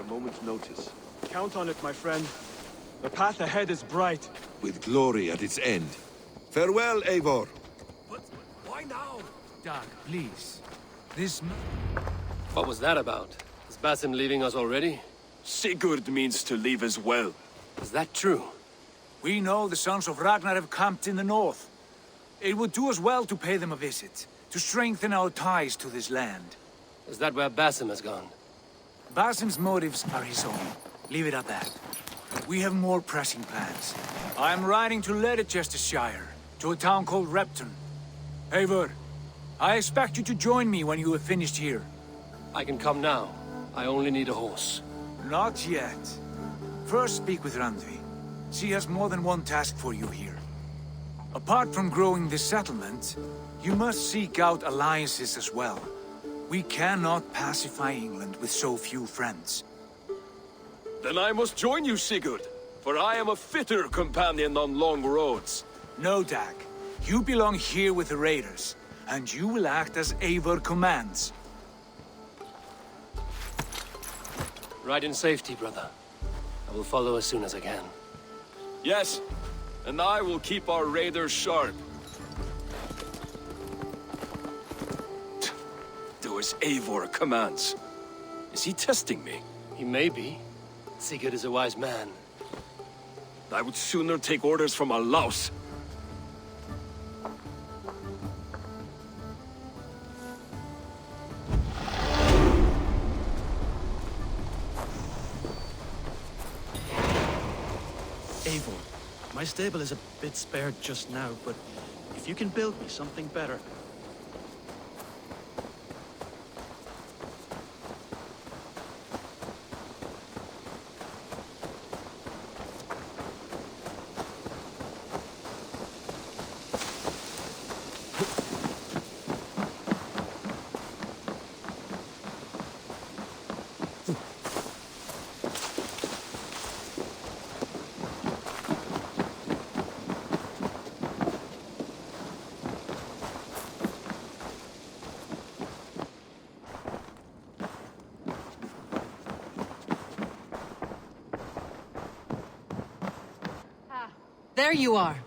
a moment's notice. Count on it, my friend. The path ahead is bright. With glory at its end. Farewell, Eivor. But why now? Dag, please. What was that about? Is Basim leaving us already? Sigurd means to leave as well. Is that true? We know the sons of Ragnar have camped in the north. It would do us well to pay them a visit, to strengthen our ties to this land. Is that where Basim has gone? Basim's motives are his own. Leave it at that. We have more pressing plans. I am riding to Leicestershire, to a town called Repton. Eivor, I expect you to join me when you have finished here. I can come now. I only need a horse. Not yet. First speak with Randvi. She has more than one task for you here. Apart from growing this settlement, you must seek out alliances as well. We cannot pacify England with so few friends. Then I must join you, Sigurd, for I am a fitter companion on long roads. No, Dag. You belong here with the raiders, and you will act as Eivor commands. Ride in safety, brother. I will follow as soon as I can. Yes, and I will keep our raiders sharp. Do as Eivor commands. Is he testing me? He may be. Sigurd is a wise man. I would sooner take orders from a louse. Eivor, my stable is a bit spared just now, but if you can build me something better... There you are.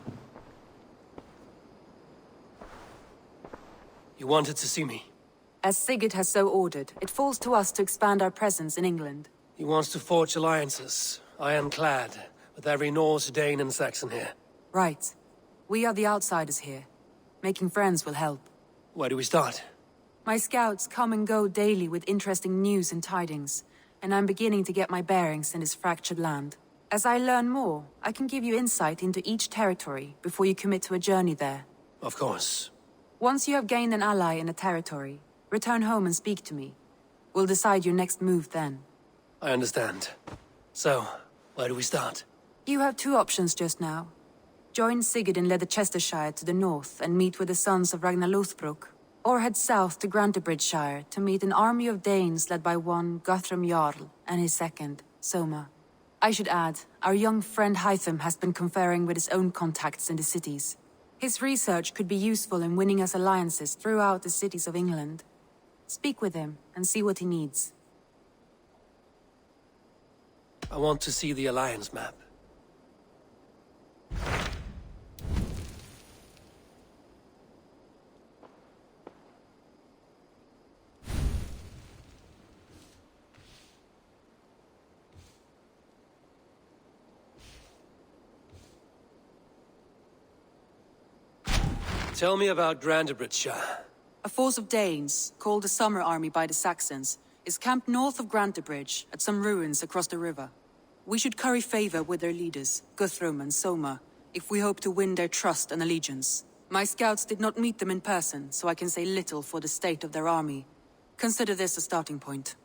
You wanted to see me? As Sigurd has so ordered, it falls to us to expand our presence in England. He wants to forge alliances, ironclad, with every Norse, Dane and Saxon here. Right. We are the outsiders here. Making friends will help. Where do we start? My scouts come and go daily with interesting news and tidings, and I'm beginning to get my bearings in this fractured land. As I learn more, I can give you insight into each territory before you commit to a journey there. Of course. Once you have gained an ally in a territory, return home and speak to me. We'll decide your next move then. I understand. So, where do we start? You have two options just now. Join Sigurd in Leicestershire to the north and meet with the sons of Ragnar Lothbrok, or head south to Grantebridgeshire to meet an army of Danes led by one Guthrum Jarl and his second, Soma. I should add, our young friend Hytham has been conferring with his own contacts in the cities. His research could be useful in winning us alliances throughout the cities of England. Speak with him and see what he needs. I want to see the alliance map. Tell me about Grantebridgeshire. A force of Danes, called the Summer Army by the Saxons, is camped north of Grantebridge at some ruins across the river. We should curry favor with their leaders, Guthrum and Soma, if we hope to win their trust and allegiance. My scouts did not meet them in person, so I can say little for the state of their army. Consider this a starting point.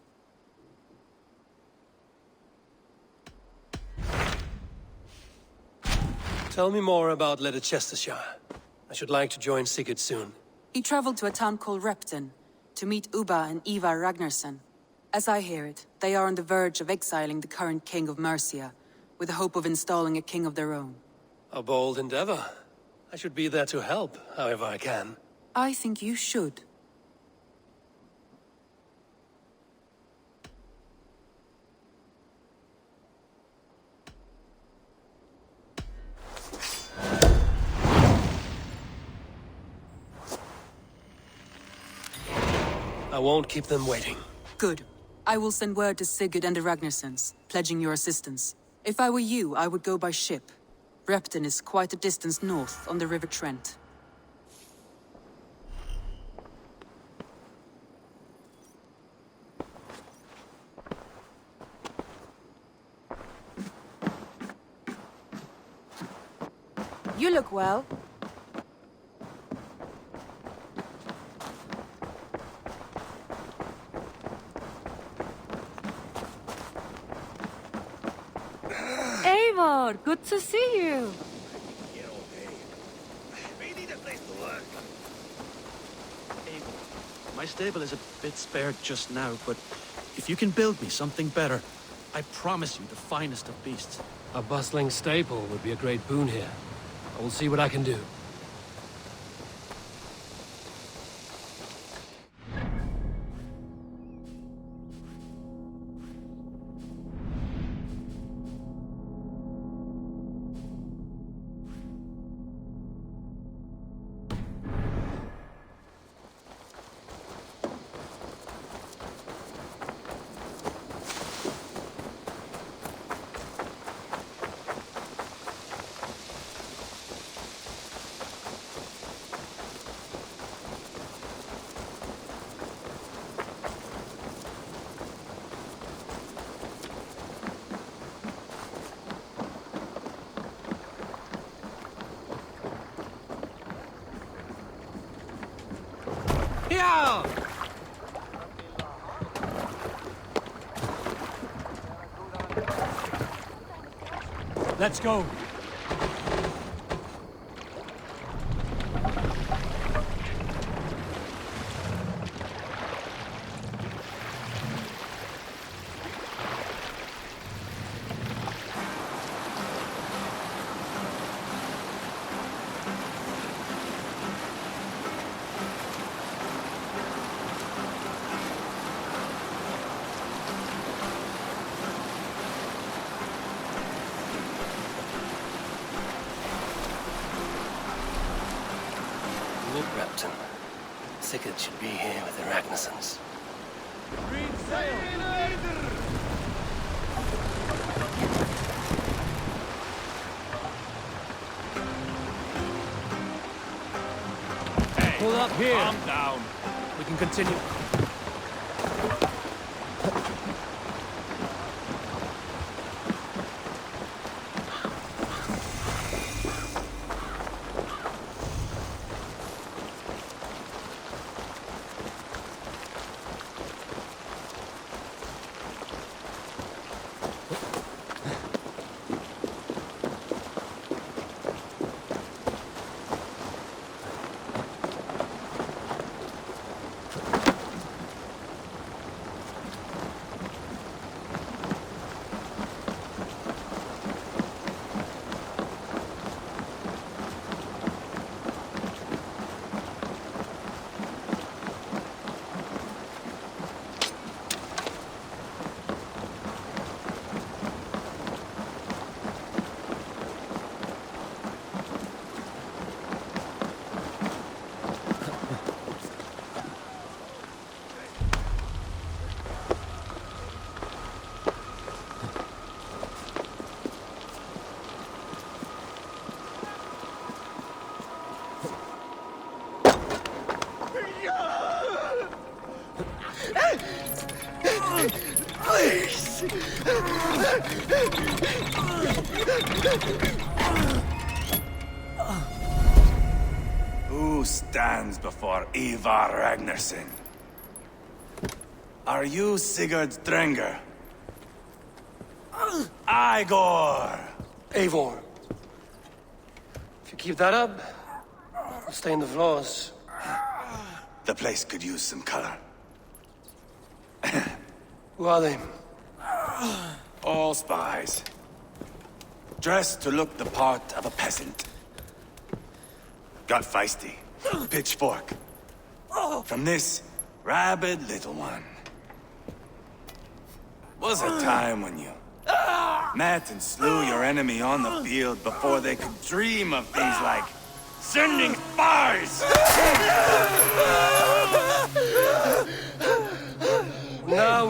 Tell me more about Leicestershire. I should like to join Sigurd soon. He traveled to a town called Repton, to meet Ubba and Eivor Ragnarsson. As I hear it, they are on the verge of exiling the current king of Mercia, with the hope of installing a king of their own. A bold endeavor. I should be there to help, however I can. I think you should. won't keep them waiting. Good. I will send word to Sigurd and the Ragnarsons, pledging your assistance. If I were you, I would go by ship. Repton is quite a distance north on the River Trent. You look well. Eivor, good to see you. Eivor, my stable is a bit spared just now, but if you can build me something better, I promise you the finest of beasts. A bustling stable would be a great boon here. I will see what I can do. Let's go. Repton. Sigurd should be here with the Ragnarsons. Pull up here. Calm down. We can continue. Who stands before Eivor Ragnarsson? Are you Sigurd's Drenger? Igor! Eivor. If you keep that up, I'll stay in the floors. The place could use some color. Who are they? All spies. Dressed to look the part of a peasant. Got feisty. Pitchfork. From this rabid little one. Was a time when you met and slew your enemy on the field before they could dream of things like sending spies!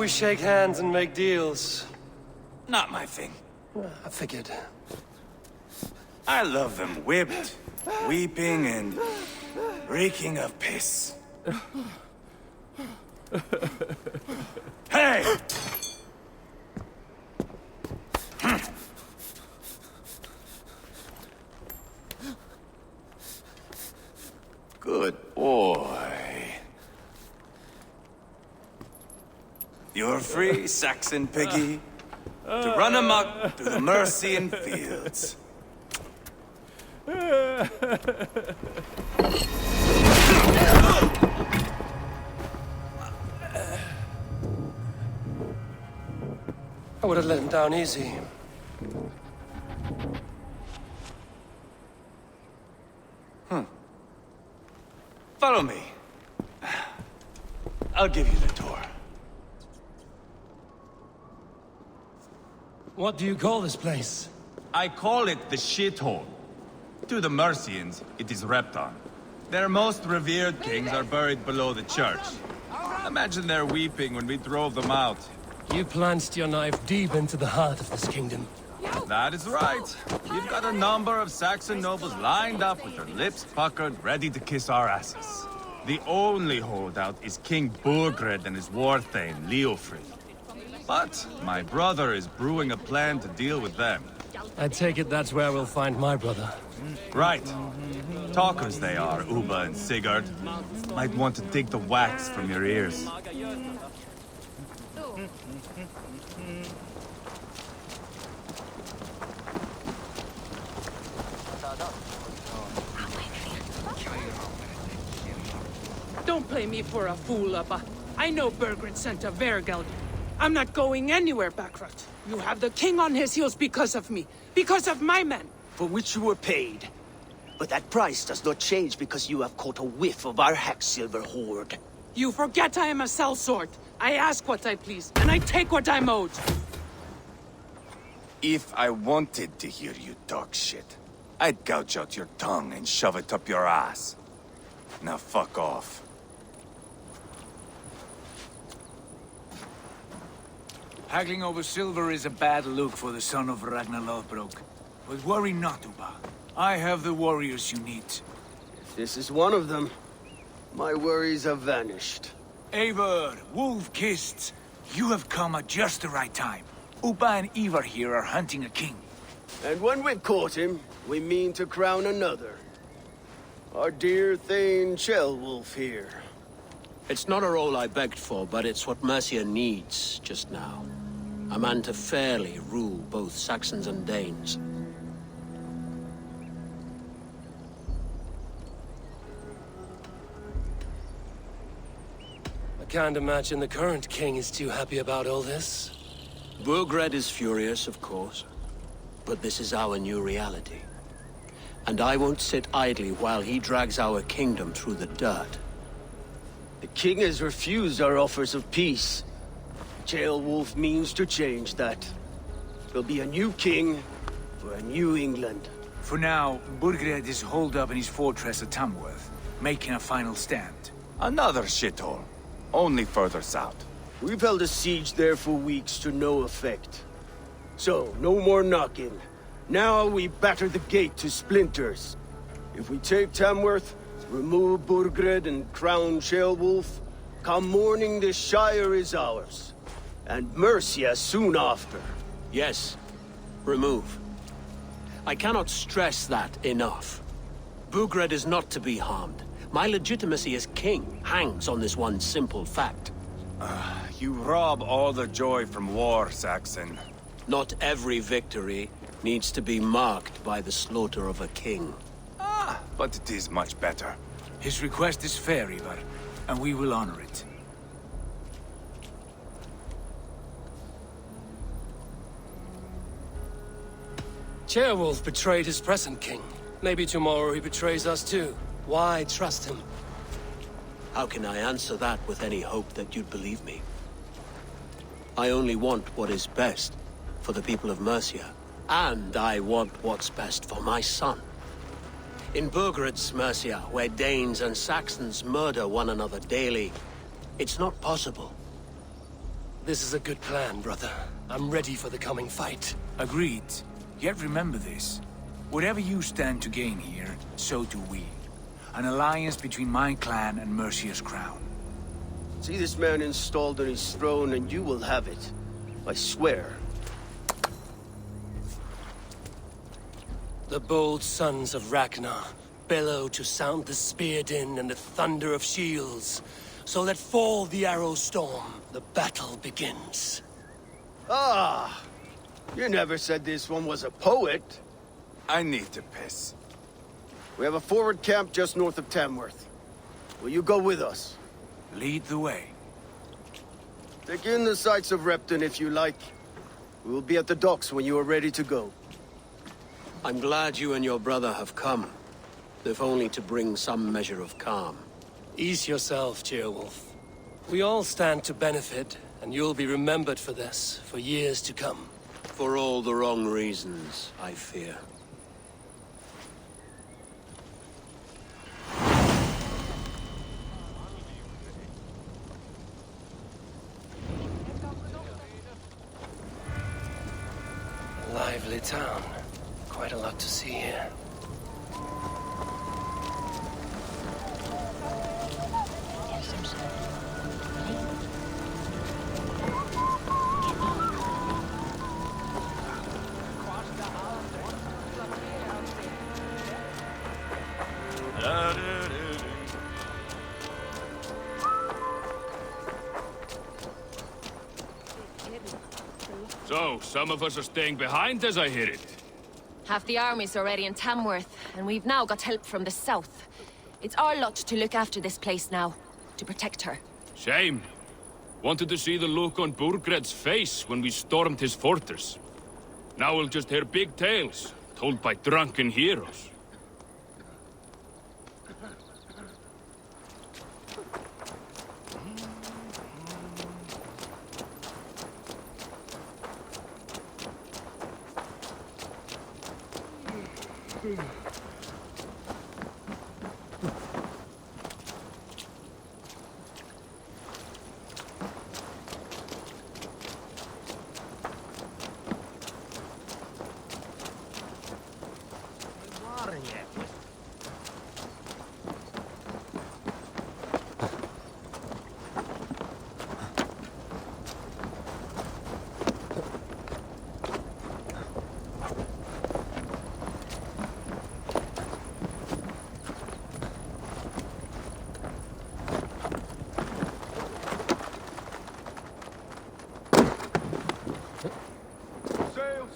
we shake hands and make deals? Not my thing. I figured. I love them whipped, weeping, and reeking of piss. Hey! Good boy. You're free, Saxon piggy, to run amok through the Mercian fields. I would have let him down easy. Follow me. I'll give you the tour. What do you call this place? I call it the shithole. To the Mercians, it is Repton. Their most revered kings are buried below the church. Imagine their weeping when we drove them out. You plunged your knife deep into the heart of this kingdom. That is right. We've got a number of Saxon nobles lined up with their lips puckered, ready to kiss our asses. The only holdout is King Burgred and his warthane, Leofrid. But my brother is brewing a plan to deal with them. I take it that's where we'll find my brother. Right. Talkers they are, Uba and Sigurd. Might want to dig the wax from your ears. Don't play me for a fool, Abba. I know Burgred sent a Vergeld. I'm not going anywhere, Backrot. You have the king on his heels because of me. Because of my men. For which you were paid. But that price does not change because you have caught a whiff of our Hacksilver hoard. You forget I am a sellsword. I ask what I please, and I take what I'm owed. If I wanted to hear you talk shit, I'd gouge out your tongue and shove it up your ass. Now fuck off. Haggling over silver is a bad look for the son of Ragnar Lothbrok. But worry not, Uba. I have the warriors you need. If this is one of them, my worries have vanished. Eivor, wolf-kissed, you have come at just the right time. Uba and Eivor here are hunting a king. And when we've caught him, we mean to crown another. Our dear Thane Ceolwulf here. It's not a role I begged for, but it's what Mercia needs just now. A man to fairly rule both Saxons and Danes. I can't imagine the current king is too happy about all this. Burgred is furious, of course. But this is our new reality. And I won't sit idly while he drags our kingdom through the dirt. The king has refused our offers of peace. Ceolwulf means to change that. There'll be a new king for a new England. For now, Burgred is holed up in his fortress at Tamworth, making a final stand. Another shithole. Only further south. We've held a siege there for weeks to no effect. So, no more knocking. Now we batter the gate to splinters. If we take Tamworth, remove Burgred and crown Ceolwulf, come morning the Shire is ours. And Mercia soon after. Yes, remove. I cannot stress that enough. Burgred is not to be harmed. My legitimacy as king hangs on this one simple fact. You rob all the joy from war, Saxon. Not every victory needs to be marked by the slaughter of a king. But it is much better. His request is fair, Eivor, and we will honor it. Ceolwulf betrayed his present king. Maybe tomorrow he betrays us too. Why trust him? How can I answer that with any hope that you'd believe me? I only want what is best for the people of Mercia. And I want what's best for my son. In Burgred's Mercia, where Danes and Saxons murder one another daily, it's not possible. This is a good plan, brother. I'm ready for the coming fight. Agreed. Yet remember this. Whatever you stand to gain here, so do we. An alliance between my clan and Mercia's crown. See this man installed on his throne and you will have it. I swear. The bold sons of Ragnar bellow to sound the spear din and the thunder of shields. So let fall the arrow storm. The battle begins. Ah! You never said this one was a poet. I need to piss. We have a forward camp just north of Tamworth. Will you go with us? Lead the way. Take in the sights of Repton if you like. We will be at the docks when you are ready to go. I'm glad you and your brother have come, if only to bring some measure of calm. Ease yourself, Ceolwulf. We all stand to benefit, and you'll be remembered for this, for years to come. For all the wrong reasons, I fear. Lively town. Quite a lot to see here. So, some of us are staying behind as I hear it. Half the army's already in Tamworth, and we've now got help from the south. It's our lot to look after this place now, to protect her. Shame. Wanted to see the look on Burgred's face when we stormed his fortress. Now we'll just hear big tales, told by drunken heroes.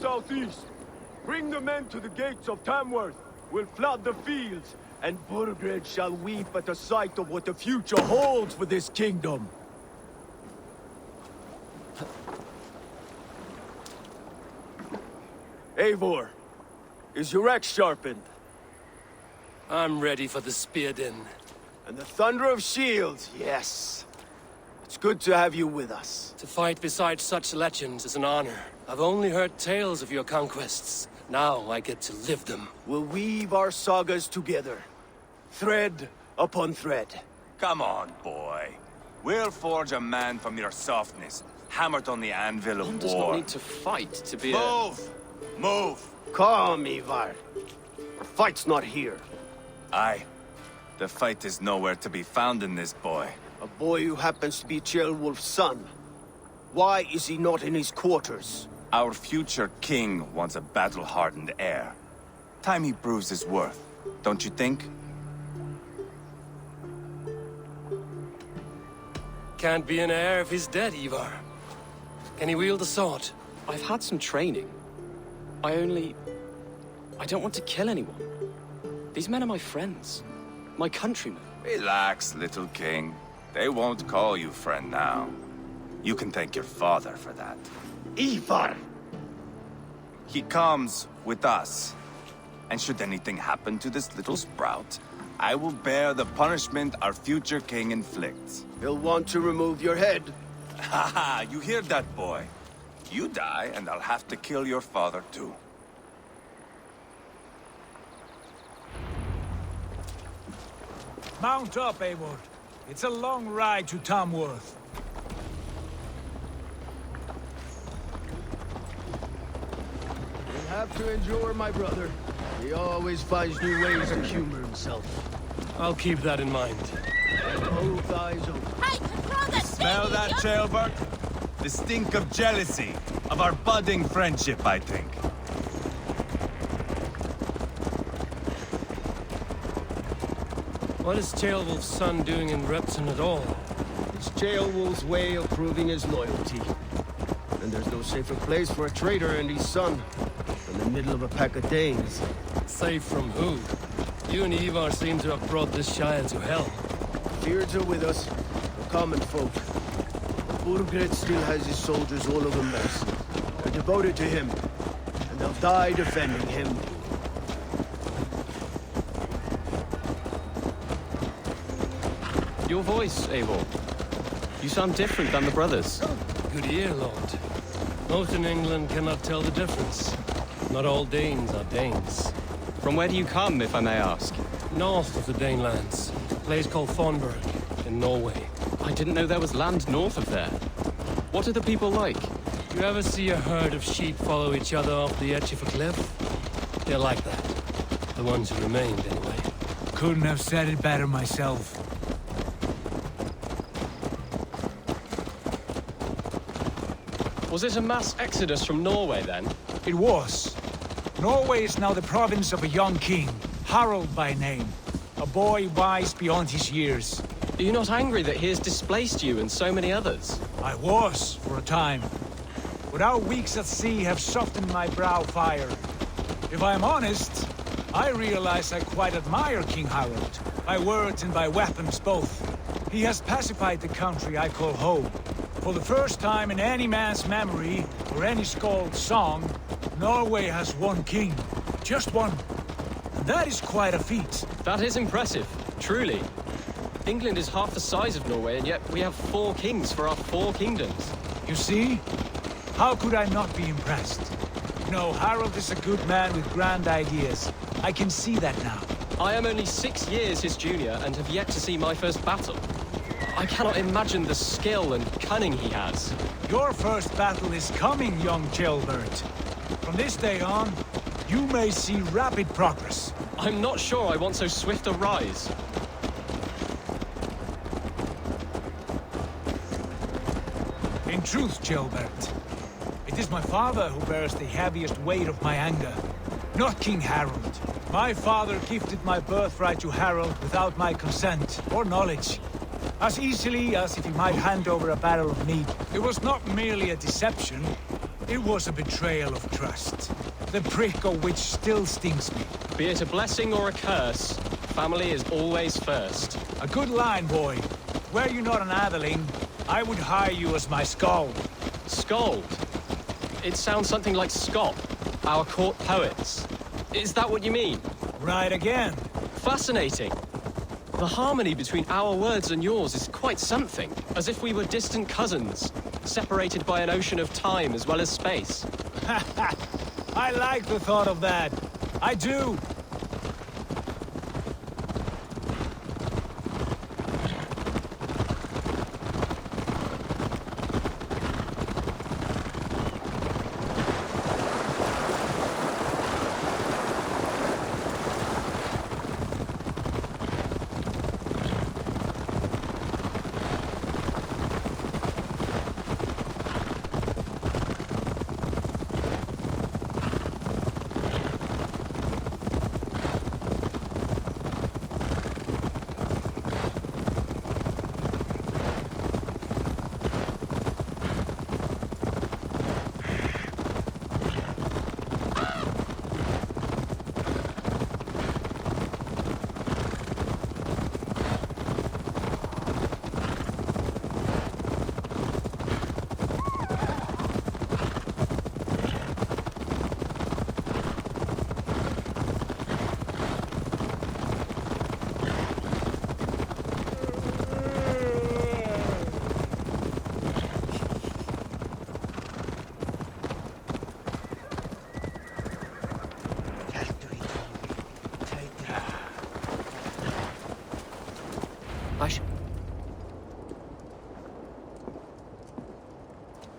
Southeast. Bring the men to the gates of Tamworth. We'll flood the fields, and Burgred shall weep at the sight of what the future holds for this kingdom. Eivor, is your axe sharpened? I'm ready for the spear din. And the thunder of shields, yes. It's good to have you with us. To fight beside such legends is an honor. I've only heard tales of your conquests. Now I get to live them. We'll weave our sagas together. Thread upon thread. Come on, boy. We'll forge a man from your softness, hammered on the anvil of war. One does not need to fight to be Move! Move! Calm, Eivor. Our fight's not here. Aye. The fight is nowhere to be found in this boy. A boy who happens to be Ceolwulf's son. Why is he not in his quarters? Our future king wants a battle-hardened heir. Time he proves his worth, don't you think? Can't be an heir if he's dead, Eivor. Can he wield a sword? I've had some training. I don't want to kill anyone. These men are my friends. My countrymen. Relax, little king. They won't call you friend now. You can thank your father for that. Eivor! He comes with us. And should anything happen to this little sprout, I will bear the punishment our future king inflicts. He'll want to remove your head. Haha, you hear that, boy? You die, and I'll have to kill your father, too. Mount up, Eivor. It's a long ride to Tamworth. have to endure my brother. He always finds new ways to humor himself. I'll keep that in mind. Both eyes open. Hey, control that Smell that, Jailbird? The stink of jealousy, of our budding friendship, I think. What is Ceolwulf's son doing in Repton at all? It's Ceolwulf's way of proving his loyalty. And there's no safer place for a traitor and his son than the middle of a pack of Danes. Safe from who? You and Eivor seem to have brought this Shire to hell. Beards are with us, the common folk. Burgred still has his soldiers all over Mercia. They're devoted to him, and they'll die defending him. Your voice, Eivor. You sound different than the brothers. Good ear, Lord. Most in England cannot tell the difference. Not all Danes are Danes. From where do you come, if I may ask? North of the Danelands. A place called Thornburg, in Norway. I didn't know there was land north of there. What are the people like? You ever see a herd of sheep follow each other off the edge of a cliff? They're like that. The ones who remained, anyway. Couldn't have said it better myself. Was it a mass exodus from Norway, then? It was. Norway is now the province of a young king, Harald by name. A boy wise beyond his years. Are you not angry that he has displaced you and so many others? I was, for a time. But our weeks at sea have softened my brow fire. If I am honest, I realize I quite admire King Harald. By words and by weapons both. He has pacified the country I call home. For the first time in any man's memory, or any skald's song, Norway has one king. Just one. And that is quite a feat. That is impressive, truly. England is half the size of Norway, and yet we have 4 kings for our 4 kingdoms. You see? How could I not be impressed? No, Harald is a good man with grand ideas. I can see that now. I am only 6 years his junior and have yet to see my first battle. I cannot imagine the skill and cunning he has. Your first battle is coming, young Jailbird. From this day on, you may see rapid progress. I'm not sure I want so swift a rise. In truth, Jailbird, it is my father who bears the heaviest weight of my anger, not King Harald. My father gifted my birthright to Harald without my consent or knowledge. As easily as if he might hand over a barrel of meat. It was not merely a deception, it was a betrayal of trust. The prick of which still stings me. Be it a blessing or a curse, family is always first. A good line, boy. Were you not an atheling, I would hire you as my skald. Skald? It sounds something like Scott, our court poets. Is that what you mean? Right again. Fascinating. The harmony between our words and yours is quite something. As if we were distant cousins, separated by an ocean of time as well as space. I like the thought of that. I do.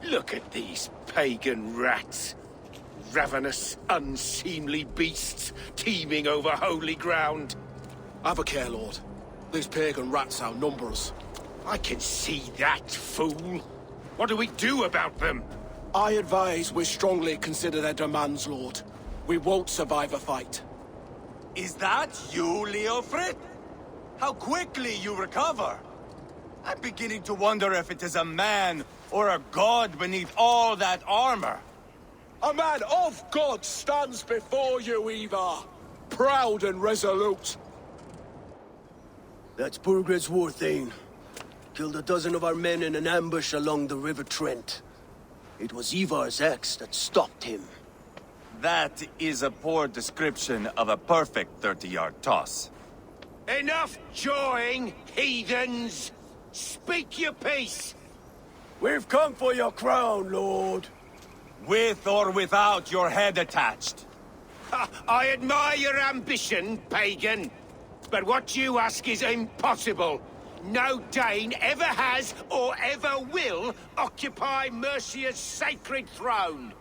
Look at these pagan rats. ravenous, unseemly beasts teeming over holy ground. Have a care, Lord. These pagan rats outnumber us. I can see that, fool. What do we do about them? I advise we strongly consider their demands, Lord. We won't survive a fight. Is that you, Leofrid? How quickly you recover! I'm beginning to wonder if it is a man or a god beneath all that armor. A man of God stands before you, Eivor. Proud and resolute. That's Burgred's war thane. Killed a dozen of our men in an ambush along the River Trent. It was Eivor's axe that stopped him. That is a poor description of a perfect 30-yard toss. Enough jawing, heathens! Speak your piece! We've come for your crown, Lord. With or without your head attached. I admire your ambition, pagan. But what you ask is impossible. No Dane ever has or ever will occupy Mercia's sacred throne.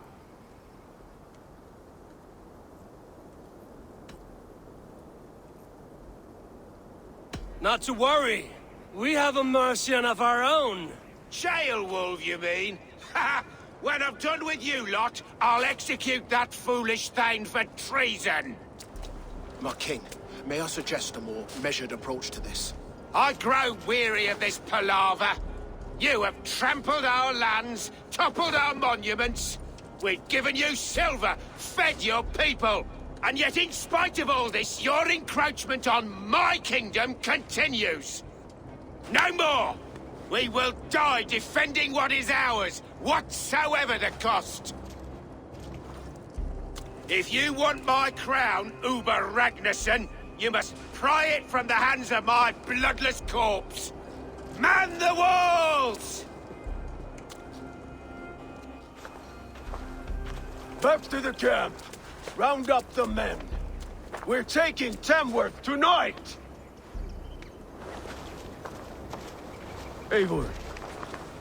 Not to worry. We have a Mercian of our own. Jailwolf, you mean? Ha! When I'm done with you lot, I'll execute that foolish thing for treason. My king, may I suggest a more measured approach to this? I grow weary of this palaver. You have trampled our lands, toppled our monuments. We've given you silver, fed your people. And yet in spite of all this, your encroachment on my kingdom continues. No more! We will die defending what is ours, whatsoever the cost. If you want my crown, Uber Ragnarsson, you must pry it from the hands of my bloodless corpse. Man the walls! Back to the camp. Round up the men. We're taking Tamworth tonight! Eivor,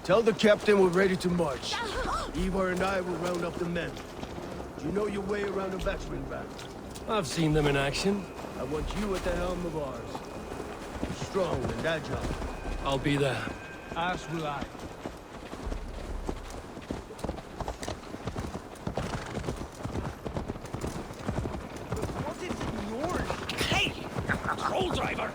tell the captain we're ready to march. Eivor and I will round up the men. Do you know your way around a battering ram? I've seen them in action. I want you at the helm of ours. Strong and agile. I'll be there. As will I. Hey! Troll driver!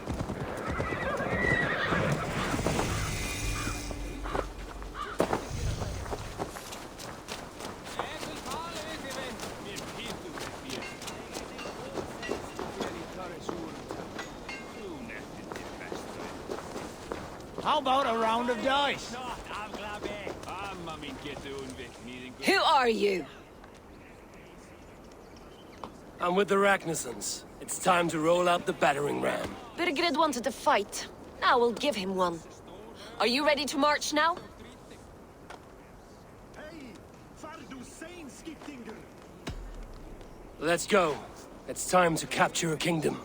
How about a round of dice? Who are you? I'm with the Ragnarssons. It's time to roll out the battering ram. Burgred wanted to fight. Now we'll give him one. Are you ready to march now? Let's go. It's time to capture a kingdom.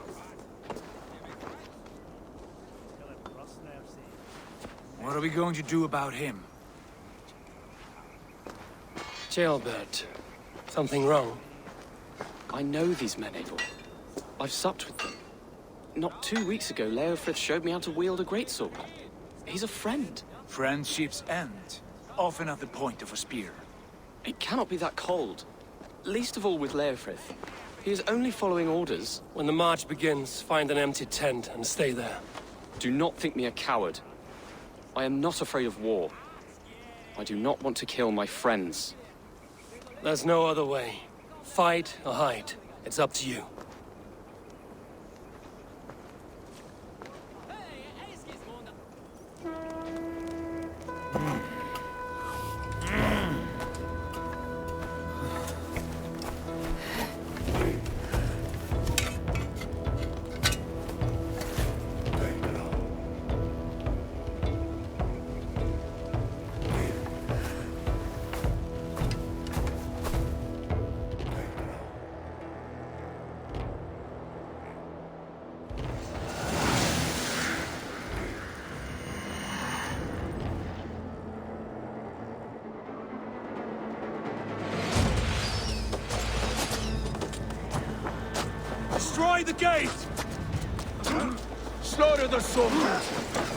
What are we going to do about him? Jailbird. Something wrong? I know these men, Eivor. I've supped with them. Not 2 weeks ago, Leofrid showed me how to wield a greatsword. He's a friend. Friendship's end. Often at the point of a spear. It cannot be that cold. Least of all with Leofrid. He is only following orders. When the march begins, find an empty tent and stay there. Do not think me a coward. I am not afraid of war. I do not want to kill my friends. There's no other way. Fight or hide. It's up to you. Destroy the gate! Slaughter the soldiers!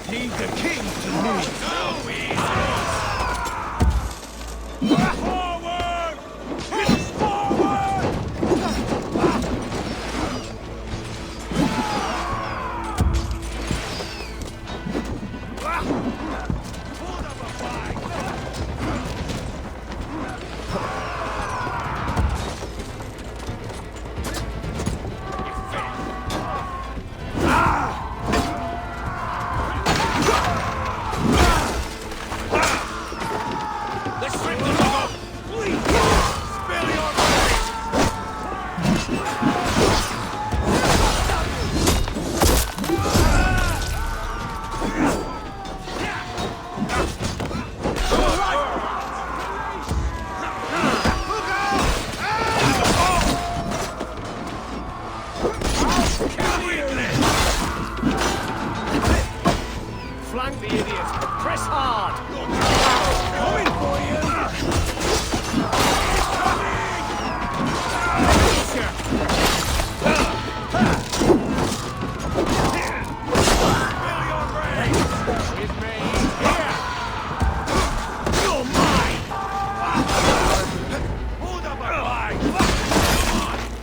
Leave the king to me! Forward! Push forward! Hold up a fight! Flank the idiots! Press hard! Coming for you! With me! Here! You're mine! Hold up a fight!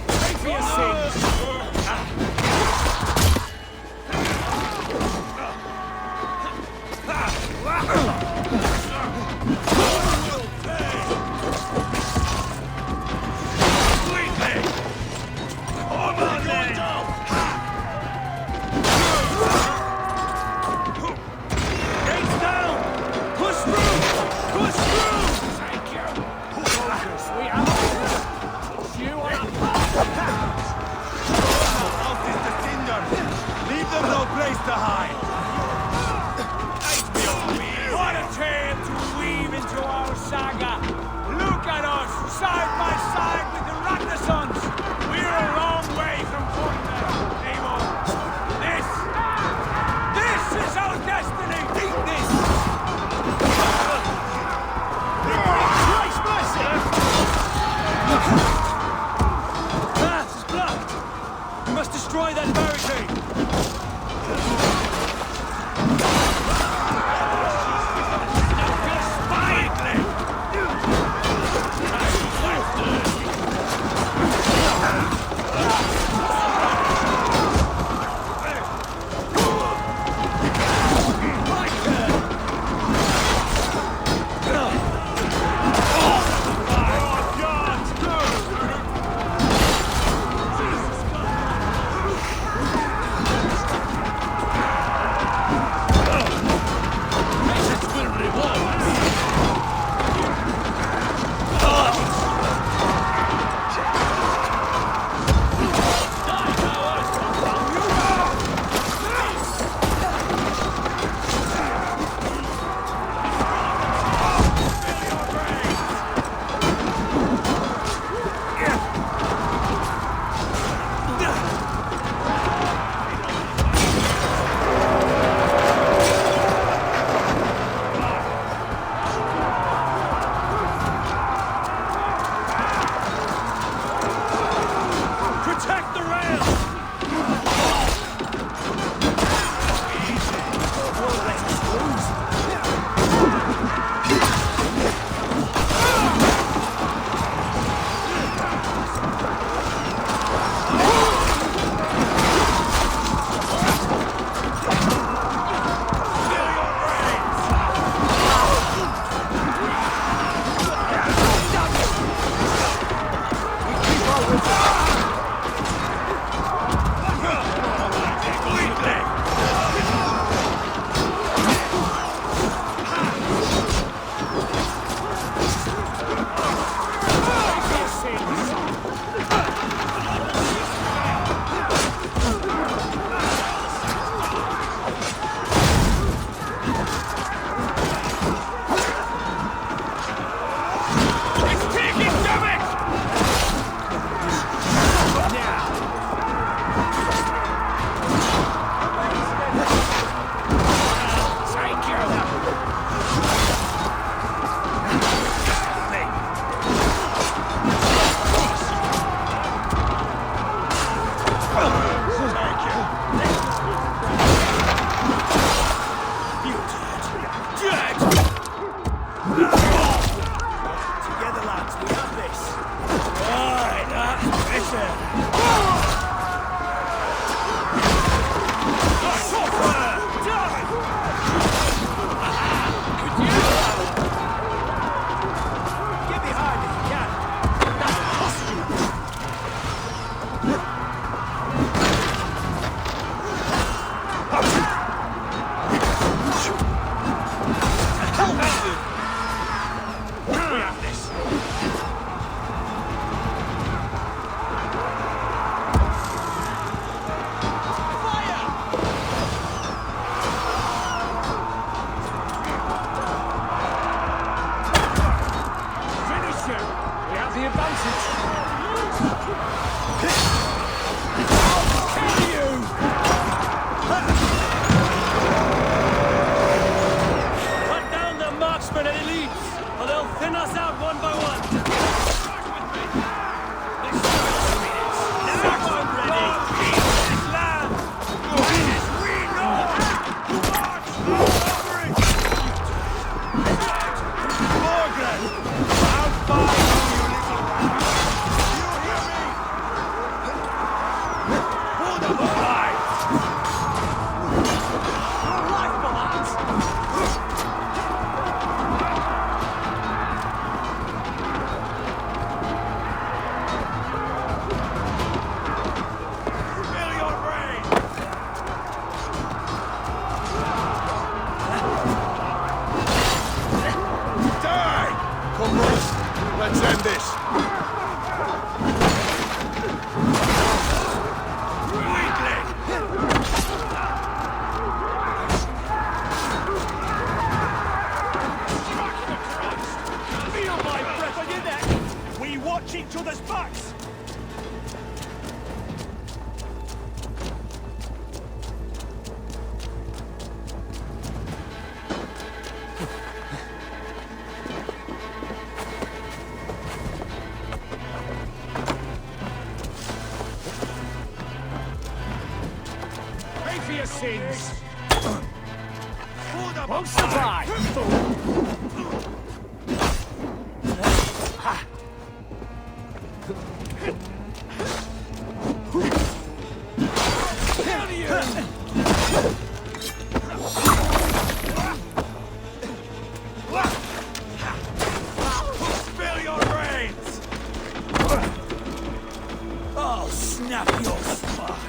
Pay for your sins! Side by side with the Ragnarsons! We're a long way from Fortnite, Eivor! This is our destiny! Eat this! Christ mercy! That is blocked! We must destroy that barricade! Won't survive! Spill your brains! I'll snap your spine!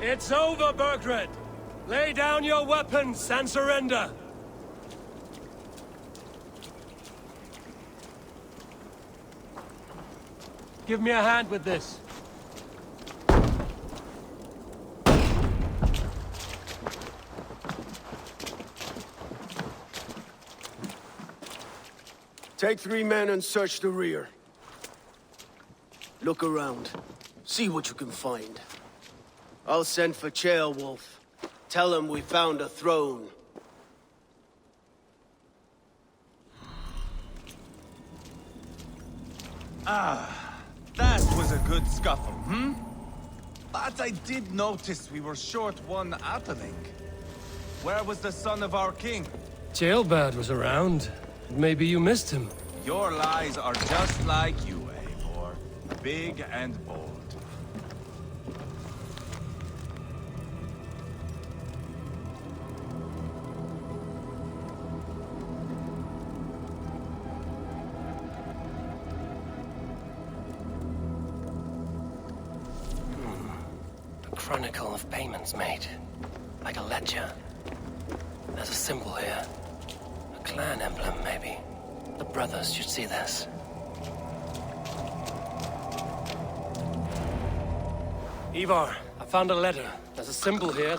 It's over, Burgred! Lay down your weapons and surrender! Give me a hand with this. Take 3 men and search the rear. Look around. See what you can find. I'll send for Ceolwulf. Tell him we found a throne. That was a good scuffle, hmm? But I did notice we were short one Atheling. Where was the son of our king? Ceolbert was around. Maybe you missed him. Your lies are just like you, Eivor. Big and bold. Chronicle of payments made. Like a ledger. There's a symbol here. A clan emblem, maybe. The brothers should see this. Eivor, I found a letter. There's a symbol here.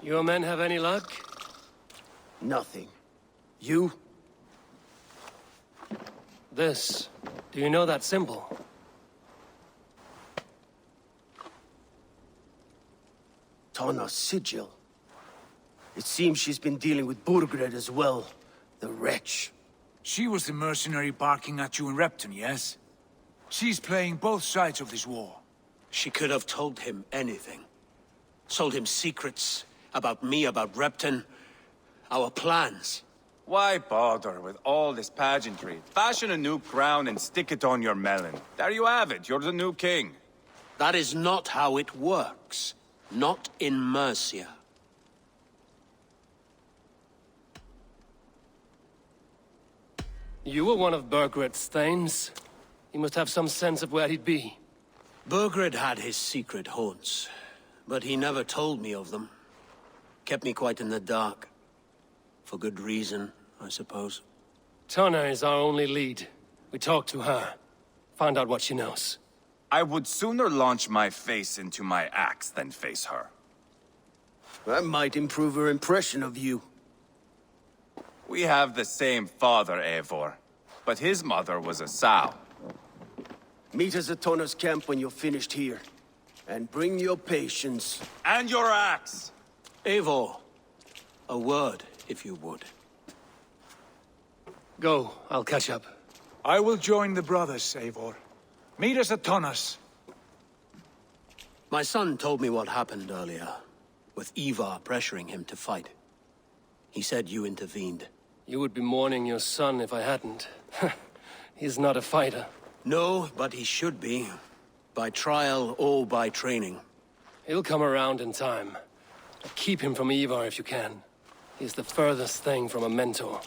Your men have any luck? Nothing. You? This. Do you know that symbol? Tana's sigil. It seems she's been dealing with Burgred as well. The wretch. She was the mercenary barking at you in Repton, yes? She's playing both sides of this war. She could have told him anything. Told him secrets about me, about Repton, our plans. Why bother with all this pageantry? Fashion a new crown and stick it on your melon. There you have it, you're the new king. That is not how it works. Not in Mercia. You were one of Burgred's thanes. You must have some sense of where he'd be. Burgred had his secret haunts, but he never told me of them. Kept me quite in the dark. For good reason, I suppose. Tana is our only lead. We talked to her. Find out what she knows. I would sooner launch my face into my axe than face her. That might improve her impression of you. We have the same father, Eivor, but his mother was a sow. Meet us at Tana's camp when you're finished here. And bring your patience. And your axe! Eivor, a word, if you would. Go, I'll catch up. I will join the brothers, Eivor. Meet us at Tana's. My son told me what happened earlier, with Eivor pressuring him to fight. He said you intervened. You would be mourning your son if I hadn't. He's not a fighter. No, but he should be. By trial or by training. He'll come around in time. Keep him from Eivor if you can. He's the furthest thing from a mentor.